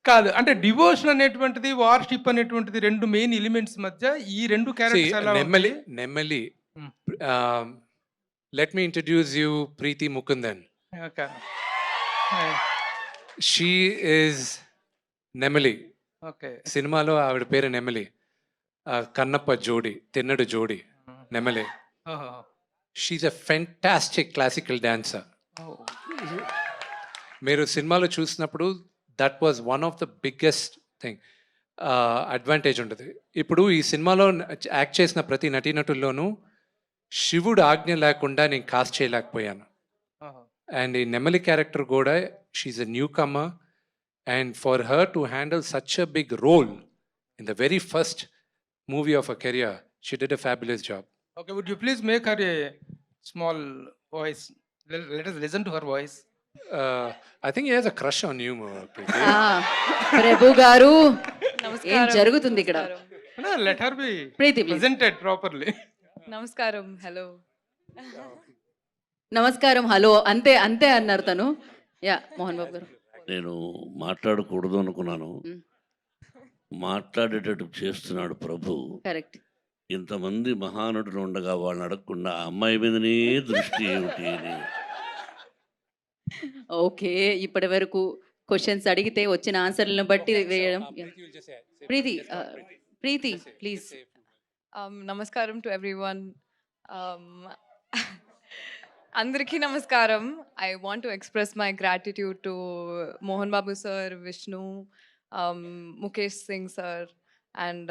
కాదు. అంటే డివోషన్ అనేటువంటిది, వార్‌షిప్ అనేటువంటిది 2 మెయిన్ ఎలిమెంట్స్ మధ్య ఈ 2 See, క్యారెక్టర్స్ ఎలా Nemmali, ఉంటాయి? Nemmali. హ్మ్. Um, let me introduce you Preeti Mukundan. Okay. ఆ! She is Nemmali. ఓకే. సినిమాలో ఆవిడ పేరు నెమలి. కన్నప్ప జోడి, తిన్నడు జోడి హ్మ్. నెమలి. ఓహో! She's a fantastic classical dancer. ఓహ్! మీరు సినిమాలో చూసినప్పుడు that was one of the biggest thing advantage ఉంటుంది. ఇప్పుడు ఈ సినిమాలో యాక్ట్ చేసిన ప్రతి నటీనటుల్లోనూ శివుడు ఆజ్ఞ లేకుండా నేను కాస్ట్ చేయలేకపోయాను. ఓహో! అండ్ ఈ నెమలి క్యారెక్టర్ కూడా she's a newcomer, and for her to handle such a big role in the very first movie of a career, she did a fabulous job. Okay. Would you please make her a small voice? Let us listen to her voice. I think he has a crush on you Preethi. ఆ, ప్రభు గారు ఏం నమస్కారం. జరుగుతుంది ఇక్కడ? No, let her be Preethi please. Presented properly. నమస్కారం. Hello. నమస్కారం, hello, అంతే అంతే అన్నారు తను. యా, మోహన్ బాబు గారు. నేను మాట్లాడకూడదు అనుకున్నాను. మ్. మాట్లాడేటట్టు చేస్తున్నాడు ప్రభు. కరెక్ట్. ఇంతమంది మహానటులు ఉండగా వాళ్ళని అడగకుండా ఆ అమ్మాయి మీదనే దృష్టి ఏమిటి అని. ఓకే, ఇప్పటి వరకు క్వశ్చన్స్ అడిగితే వచ్చిన ఆన్సర్లను బట్టి వేయడం. ప్రీతి, ప్రీతి ప్లీజ్. నమస్కారం టు ఎవ్రీవన్. అందరికీ నమస్కారం. I want to express my gratitude to Mohan Babu sir, Vishnu, Mukesh Singh sir, and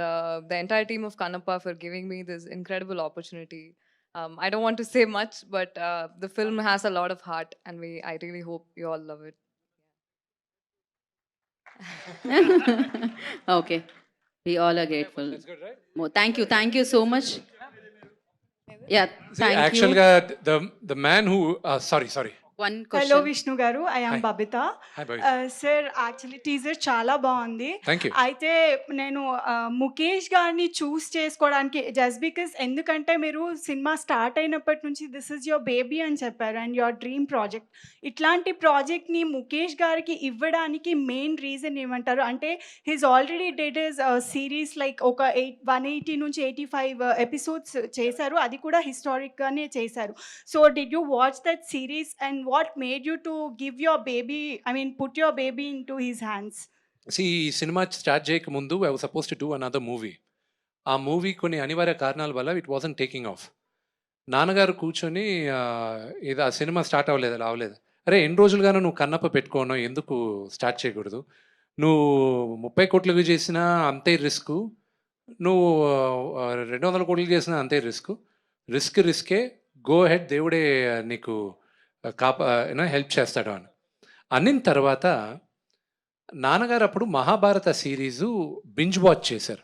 the entire team of Kannappa for giving me this incredible opportunity. I don't want to say much, but the film has a lot of heart, and I really hope you all love it. Okay, we all are grateful. Thank you so much. Ya, thank you. యాక్చువల్గా the man who sorry one hello question. Vishnu గారు, I Hi. Am Babitha. Hi, Bhavita. Sir, actually teaser చాలా బాగుంది. Thank you. అయితే నేను ముఖేష్ గారిని చూస్ చేసుకోవడానికి just because, ఎందుకంటే మీరు సినిమా స్టార్ట్ అయినప్పటి నుంచి దిస్ ఇస్ యువర్ బేబీ అని చెప్పారు అండ్ యువర్ డ్రీమ్ ప్రాజెక్ట్. ఇట్లాంటి ప్రాజెక్ట్ని ముఖేష్ గారికి ఇవ్వడానికి మెయిన్ రీజన్ ఏమంటారు? అంటే he's already dead is series like ఒక 180 నుంచి 85 ఎపిసోడ్స్ చేశారు, అది కూడా హిస్టారిక్గానే చేశారు. So did you watch that series and what made you to give your baby, I mean put your baby into his hands? ఈ cinema start చేయక ముందు I was suppose to do another movie. ఆ movie కొన్ని అనివార్య కారణాల వల్ల it wasn't taking of. నాన్నగారు కూర్చొని ఇది ఆ సినిమా స్టార్ట్ అవ్వలేదు. అరే, ఎన్ని రోజులుగానో నువ్వు కన్నప్ప పెట్టుకోను, ఎందుకు స్టార్ట్ చేయకూడదు? నువ్వు 30 కోట్లకు చేసినా అంతే రిస్క్, నువ్వు 200 కోట్లకు చేసినా అంతే రిస్కే, గో హెడ్, దేవుడే నీకు హెల్ప్ చేస్తాడు అని అనిన తర్వాత నాన్నగారు అప్పుడు మహాభారత సిరీసు బింజ్ వాచ్ చేశారు.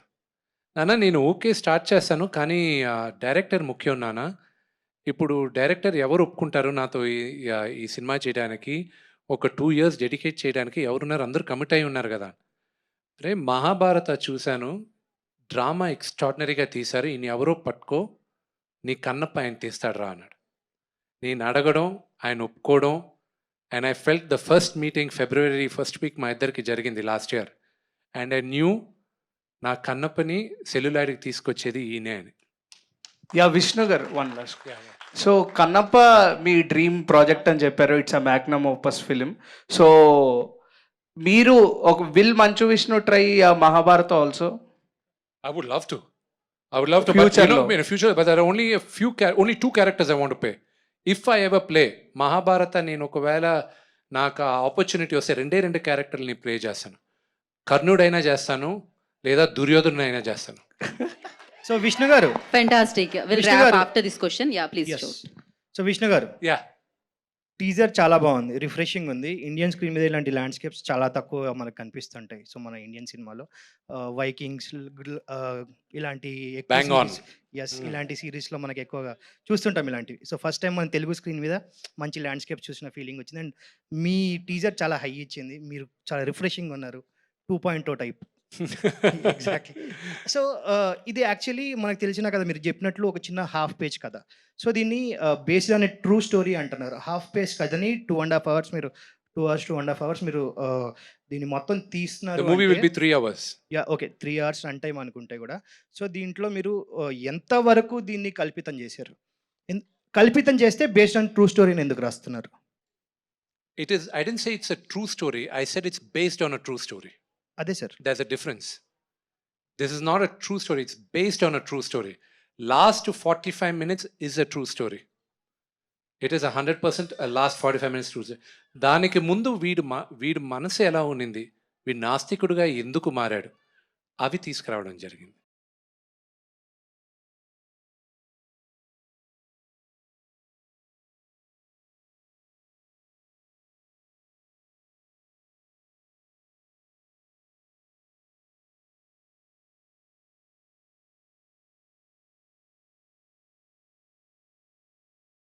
నాన్న, నేను ఓకే స్టార్ట్ చేస్తాను, కానీ డైరెక్టర్ ముఖ్యం నాన్న. ఇప్పుడు డైరెక్టర్ ఎవరు ఒప్పుకుంటారు నాతో ఈ సినిమా చేయడానికి? ఒక 2 years డెడికేట్ చేయడానికి ఎవరున్నారు? అందరూ కమిట్ అయి ఉన్నారు కదా. అరే, మహాభారత చూశాను, డ్రామా ఎక్స్ట్రాడినరీగా తీశారు, ఈయన ఎవరో పట్టుకో, నీ కన్నప్ప ఆయన తీస్తాడు రా అన్నాడు. నేను అడగడం, ఆయన ఒప్పుకోవడం, and I felt the first meeting February 1st week మా ఇద్దరికి జరిగింది last year. And I knew నా కన్నప్పని సెల్యులాయిడ్కి తీసుకొచ్చేది ఈయనే అని. యా, విష్ణు గారు, వన్ లాస్ట్. సో కన్నప్ప మీ డ్రీమ్ ప్రాజెక్ట్ అని చెప్పారు, it's a Magnum opus film. So మీరు will Manchu Vishnu try Mahabharata also? I would love to. Future but, lo. in the future, but there are only 2 characters I want to play. If I ever play Mahabharata, నేను ఒకవేళ నాకు ఆ opportunity వస్తే 2 క్యారెక్టర్ని play చేస్తాను. కర్ణుడైనా చేస్తాను, లేదా దుర్యోధనుడైనా చేస్తాను. సో విష్ణు గారు, ఫెంటాస్టిక్. విల్ విష్ణు ర్యాప్ గారు. After this question. Yeah, please. So Vishnu గారు, యా, టీజర్ చాలా బాగుంది, రిఫ్రెషింగ్ ఉంది. ఇండియన్ స్క్రీన్ మీద ఇలాంటి ల్యాండ్స్కేప్స్ చాలా తక్కువ మనకు కనిపిస్తుంటాయి. సో మన ఇండియన్ సినిమాలో వైకింగ్స్ ఇలాంటి Bang on. ఇలాంటి సిరీస్లో మనకి ఎక్కువగా చూస్తుంటాం ఇలాంటివి. సో ఫస్ట్ టైం మన తెలుగు స్క్రీన్ మీద మంచి ల్యాండ్స్కేప్ చూసిన ఫీలింగ్ వచ్చింది. అండ్ మీ టీజర్ చాలా హై ఇచ్చింది, మీరు చాలా రిఫ్రెషింగ్ ఉన్నారు, 2.0 టైప్. ఎగ్జాక్ట్లీ. సో ఇది యాక్చువల్లీ మనకు తెలిసిన కదా, మీరు చెప్పినట్లు ఒక చిన్న హాఫ్ పేజ్ కథ. సో దీన్ని బేస్డ్ అనే ట్రూ స్టోరీ అంటున్నారు. హాఫ్ పేజ్ కథని 2.5 hours మీరు 2 అవర్స్, 2.5 అవర్స్ మీరు దీన్ని మొత్తం ద తీస్తున్నారు మూవీ విల్ అంటే be 3 hours. Yeah! Okay. 3 hours run time అనుకుంటే గూడా. సో, దీంట్లో మీరు ఎంతవరకు దీన్ని కల్పితం జేశారు? కల్పితం చేస్తే బేస్డ్ ఆన్ ట్రూ స్టోరీని ఎందుకు రాస్తున్నారు? It is, I didn't say it's a true story. I said it's based on a true story. అదే sir. There's a difference. This is not a true story. It's based on a true story. Last 45 minutes is a true story. It is 100% a last 45 minutes true story. దానికి ముందు వీడి మనసు ఎలా ఉన్నింది, వీడు నాస్తికుడుగా ఎందుకు మారాడు, అవి తీసుకురావడం జరిగింది.